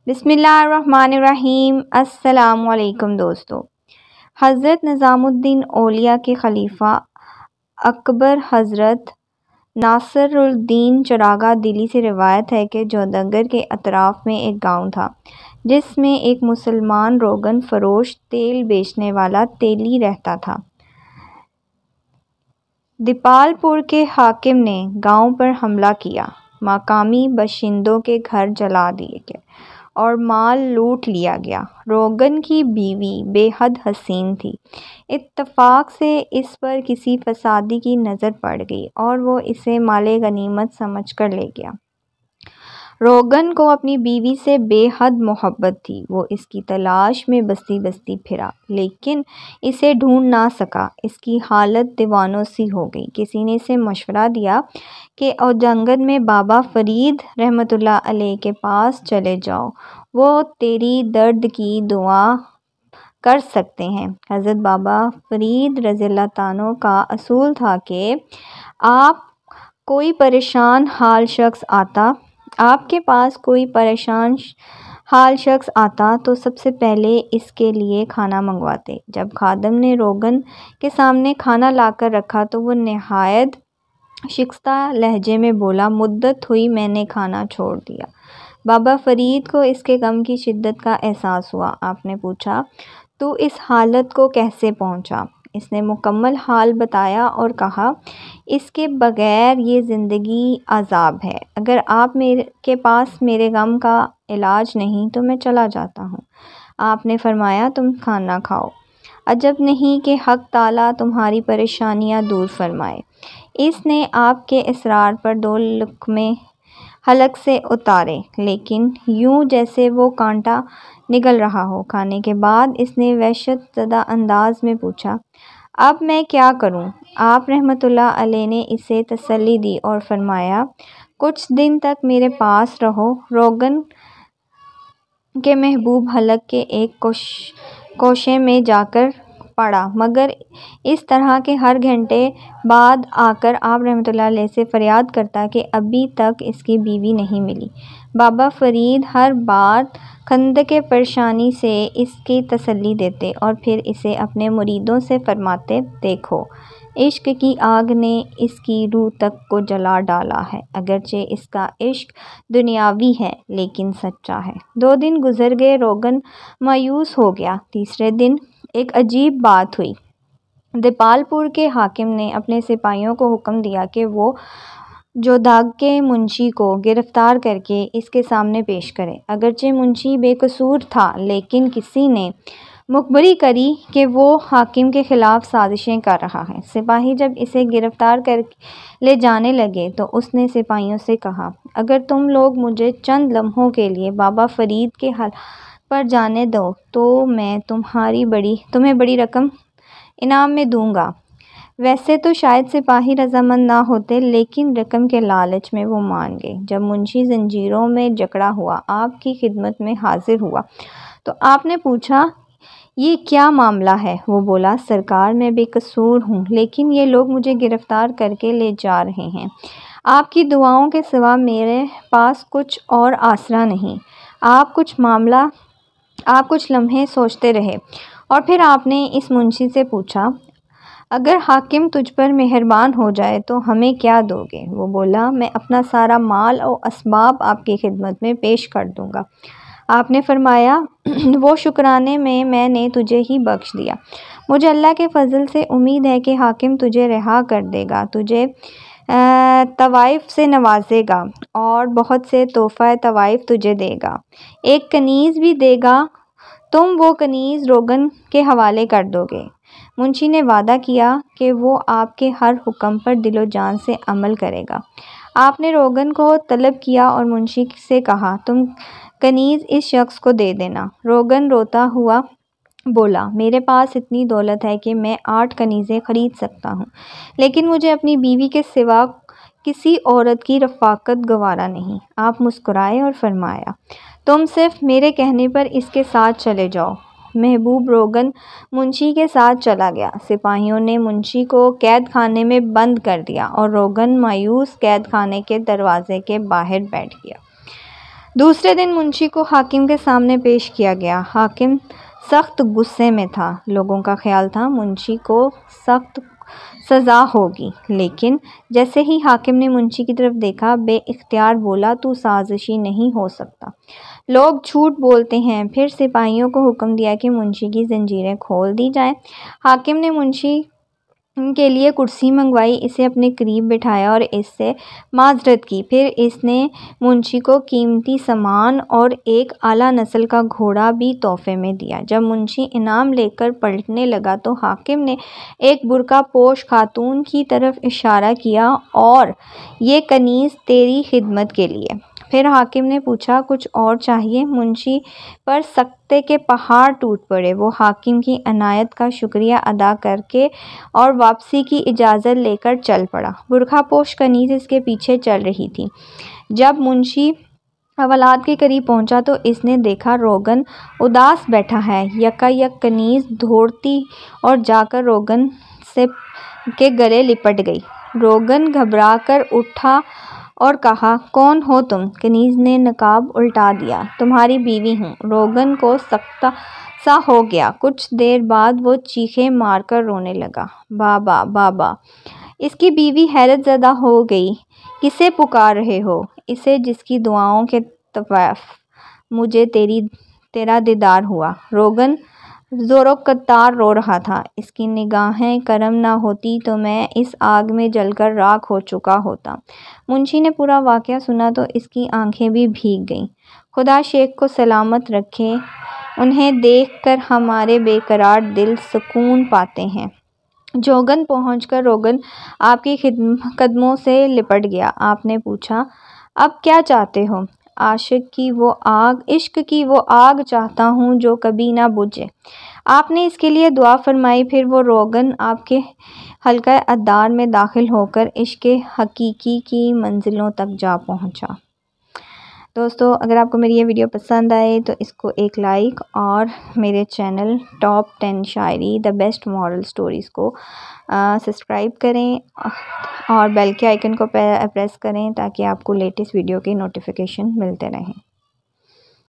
बिस्मिल्लाहिर्रहमानिर्रहीम। अस्सलामुअलैकुम दोस्तों। हज़रत निज़ामुद्दीन औलिया के खलीफा अकबर हज़रत नासिरुद्दीन चिरागा दिल्ली से रिवायत है कि जोधंगर के अतराफ़ में एक गाँव था जिसमें एक मुसलमान रोगन फ़रोश तेल बेचने वाला तेली रहता था। दीपालपुर के हाकिम ने गाँव पर हमला किया, मकामी बाशिंदों के घर जला दिए गए और माल लूट लिया गया। रोगन की बीवी बेहद हसीन थी। इत्तफाक से इस पर किसी फसादी की नज़र पड़ गई और वो इसे माले गनीमत समझकर ले गया। रोगन को अपनी बीवी से बेहद मोहब्बत थी। वो इसकी तलाश में बस्ती बस्ती फिरा लेकिन इसे ढूंढ ना सका। इसकी हालत दीवानों सी हो गई। किसी ने इसे मशवरा दिया कि औजंगद में बाबा फरीद रहमतुल्लाह अलैह के पास चले जाओ, वो तेरी दर्द की दुआ कर सकते हैं। हज़रत बाबा फरीद रज़ियल्लाहु ताला का असूल था कि आपके पास कोई परेशान हाल शख्स आता तो सबसे पहले इसके लिए खाना मंगवाते। जब खादम ने रोगन के सामने खाना लाकर रखा तो वो नहायत शिकस्ता लहजे में बोला, मुद्दत हुई मैंने खाना छोड़ दिया। बाबा फरीद को इसके गम की शिद्दत का एहसास हुआ। आपने पूछा, तू इस हालत को कैसे पहुंचा? इसने मुकम्मल हाल बताया और कहा, इसके बग़ैर ये ज़िंदगी अज़ाब है। अगर आप के पास मेरे गम का इलाज नहीं तो मैं चला जाता हूँ। आपने फरमाया, तुम खाना खाओ। अजब नहीं कि हक़ ताला तुम्हारी परेशानियाँ दूर फरमाए। इसने आपके इसरार पर 2 लुक़मे हलक से उतारे लेकिन यूं जैसे वो कांटा निगल रहा हो। खाने के बाद इसने वहशत ज़दा अंदाज में पूछा, अब मैं क्या करूं? आप रहमतुल्लाह अलैह ने इसे तसल्ली दी और फरमाया, कुछ दिन तक मेरे पास रहो। रोगन के महबूब हलक के एक कोशे में जाकर पड़ा मगर इस तरह के हर घंटे बाद आकर आप रहमतुल्लाह अलैह से फरियाद करता कि अभी तक इसकी बीवी नहीं मिली। बाबा फरीद हर बार खंदके परेशानी से इसकी तसल्ली देते और फिर इसे अपने मुरीदों से फरमाते, देखो इश्क की आग ने इसकी रूह तक को जला डाला है। अगरचे इसका इश्क दुनियावी है लेकिन सच्चा है। 2 दिन गुजर गए। रोगन मायूस हो गया। तीसरे दिन एक अजीब बात हुई। दीपालपुर के हाकिम ने अपने सिपाहियों को हुक्म दिया कि वो जोधाग के मुंशी को गिरफ्तार करके इसके सामने पेश करें। अगरचे मुंशी बेकसूर था लेकिन किसी ने मुखबरी करी कि वो हाकिम के ख़िलाफ़ साजिशें कर रहा है। सिपाही जब इसे गिरफ्तार कर ले जाने लगे तो उसने सिपाहियों से कहा, अगर तुम लोग मुझे चंद लम्हों के लिए बाबा फरीद के हल पर जाने दो तो मैं तुम्हें बड़ी रकम इनाम में दूंगा। वैसे तो शायद सिपाही रजामंद ना होते लेकिन रकम के लालच में वो मान गए। जब मुंशी जंजीरों में जकड़ा हुआ आपकी खिदमत में हाजिर हुआ तो आपने पूछा, ये क्या मामला है? वो बोला, सरकार मैं बेकसूर हूँ लेकिन ये लोग मुझे गिरफ्तार करके ले जा रहे हैं। आपकी दुआओं के सिवा मेरे पास कुछ और आसरा नहीं। आप कुछ लम्हे सोचते रहे और फिर आपने इस मुंशी से पूछा, अगर हाकिम तुझ पर मेहरबान हो जाए तो हमें क्या दोगे? वो बोला, मैं अपना सारा माल और असबाब आपकी खिदमत में पेश कर दूंगा। आपने फरमाया, वो शुक्राने में मैंने तुझे ही बख्श दिया। मुझे अल्लाह के फजल से उम्मीद है कि हाकिम तुझे रिहा कर देगा, तुझे तवाइफ से नवाजेगा और बहुत से तोहफ़ा तवाइफ तुझे देगा, एक कनीज़ भी देगा। तुम वो कनीज़ रोगन के हवाले कर दोगे। मुंशी ने वादा किया कि वो आपके हर हुक्म पर दिलो जान से अमल करेगा। आपने रोगन को तलब किया और मुंशी से कहा, तुम कनीज़ इस शख्स को दे देना। रोगन रोता हुआ बोला, मेरे पास इतनी दौलत है कि मैं 8 कनीज़ें खरीद सकता हूँ लेकिन मुझे अपनी बीवी के सिवा किसी औरत की रफ़ाकत गवारा नहीं। आप मुस्कुराए और फरमाया, तुम सिर्फ मेरे कहने पर इसके साथ चले जाओ। महबूब रोगन मुंशी के साथ चला गया। सिपाहियों ने मुंशी को कैद खाने में बंद कर दिया और रोगन मायूस कैद खाने के दरवाजे के बाहर बैठ गया। दूसरे दिन मुंशी को हाकिम के सामने पेश किया गया। हाकिम सख्त गुस्से में था। लोगों का ख्याल था मुंशी को सख्त सज़ा होगी, लेकिन जैसे ही हाकिम ने मुंशी की तरफ देखा, बेइख्तियार बोला, तू साजिशी नहीं हो सकता, लोग झूठ बोलते हैं। फिर सिपाहियों को हुक्म दिया कि मुंशी की जंजीरें खोल दी जाएं। हाकिम ने मुंशी के लिए कुर्सी मंगवाई, इसे अपने करीब बिठाया और इससे माजरत की। फिर इसने मुंशी को कीमती सामान और एक आला नस्ल का घोड़ा भी तोहफे में दिया। जब मुंशी इनाम लेकर पलटने लगा तो हाकिम ने एक बुर्का पोश खातून की तरफ इशारा किया और ये कनीज़ तेरी खिदमत के लिए। फिर हाकिम ने पूछा, कुछ और चाहिए? मुंशी पर सख्ते के पहाड़ टूट पड़े। वो हाकिम की अनायत का शुक्रिया अदा करके और वापसी की इजाज़त लेकर चल पड़ा। बुरखापोश कनीज़ इसके पीछे चल रही थी। जब मुंशी हवालात के करीब पहुंचा तो इसने देखा रोगन उदास बैठा है। यकायक कनीज़ दौड़ती और जाकर रोगन से के गले लिपट गई। रोगन घबराकर उठा और कहा, कौन हो तुम? कनीज़ ने नकाब उल्टा दिया। तुम्हारी बीवी हूँ। रोगन को सख्ता सा हो गया। कुछ देर बाद वो चीखें मारकर रोने लगा। बाबा बाबा। इसकी बीवी हैरत ज़दा हो गई। किसे पुकार रहे हो? इसे जिसकी दुआओं के तवाफ़ मुझे तेरा दीदार हुआ। रोगन ज़ोरोकत्तार रो रहा था। इसकी निगाहें करम ना होती तो मैं इस आग में जलकर राख हो चुका होता। मुंशी ने पूरा वाक़या सुना तो इसकी आंखें भी भीग गईं। खुदा शेख को सलामत रखे। उन्हें देखकर हमारे बेकरार दिल सुकून पाते हैं। जोगन पहुंचकर रोगन आपकी कदमों से लिपट गया। आपने पूछा, अब क्या चाहते हो? इश्क की वो आग चाहता हूँ जो कभी ना बुझे। आपने इसके लिए दुआ फरमाई। फिर वो रोगन आपके हल्का अदार में दाखिल होकर इश्क हकीकी की मंजिलों तक जा पहुँचा। दोस्तों, अगर आपको मेरी ये वीडियो पसंद आए तो इसको एक लाइक और मेरे channel top 10 Shayari the best moral stories को सब्सक्राइब करें और बेल के आइकन को प्रेस करें ताकि आपको लेटेस्ट वीडियो के नोटिफिकेशन मिलते रहें।